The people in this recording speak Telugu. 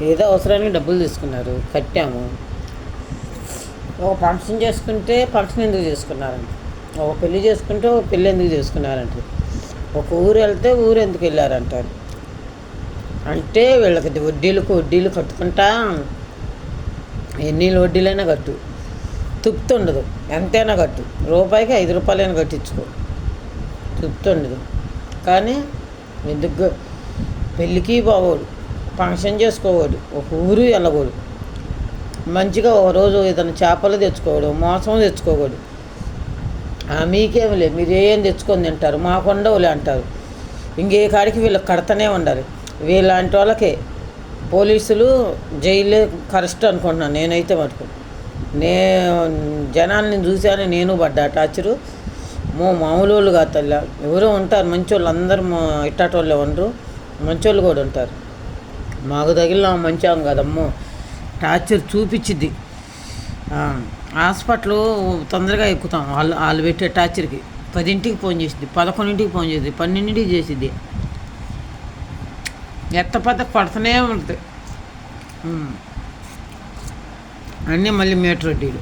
ఏదో అవసరానికి డబ్బులు తీసుకున్నారు, కట్టాము. ఒక ఫంక్షన్ చేసుకుంటే ఫంక్షన్ ఎందుకు చేసుకున్నారంట, ఒక పెళ్ళి చేసుకుంటే ఒక పెళ్ళి ఎందుకు చేసుకున్నారంట, ఒక ఊరు వెళ్తే ఊరు ఎందుకు వెళ్ళారంటారు. అంటే వీళ్ళకి వడ్డీలు కట్టుకుంటా ఎన్ని వడ్డీలైనా కట్టు, తృప్తి ఉండదు. ఎంతైనా కట్టు, రూపాయికి 5 రూపాయలైనా కట్టించుకో, తృప్తి ఉండదు. కానీ ఎందుకు పెళ్ళికి పోవడు, ఫంక్షన్ చేసుకోవాడు, ఒక ఊరు వెళ్ళకూడదు, మంచిగా ఒక రోజు ఏదైనా చేపలు తెచ్చుకోవడం, మోసం తెచ్చుకోకూడదు. మీకేమి లేదు, మీరు ఏం తెచ్చుకొని తింటారు, మాకు ఉండవులే అంటారు. ఇంకే కాడికి వీళ్ళకి కడతనే ఉండాలి. వీళ్ళంటి వాళ్ళకే పోలీసులు జైలే కరెస్ట్ అనుకుంటున్నాను నేనైతే మటుకు. జనాల్ని చూశాను, నేను పడ్డా టార్చరు. మామూలు వాళ్ళు కాదు తల్లి, ఎవరో ఉంటారు మంచోళ్ళు, అందరూ ఇట్టాటోళ్ళే ఉండరు, మంచోళ్ళు కూడా ఉంటారు. మాకు తగిలిన మంచాం కదమ్మో, టార్చర్ చూపించిద్ది. హాస్పిటల్ తొందరగా ఎక్కుతాం వాళ్ళు పెట్టే టార్చర్కి. 10ంటికి ఫోన్ చేసిద్ది, 11ంటికి ఫోన్ చేసిద్ది, 12ంటికి చేసిద్ది. పడుతూనే ఉంటుంది. అన్నీ మళ్ళీ మీటర్ వడ్డీలు.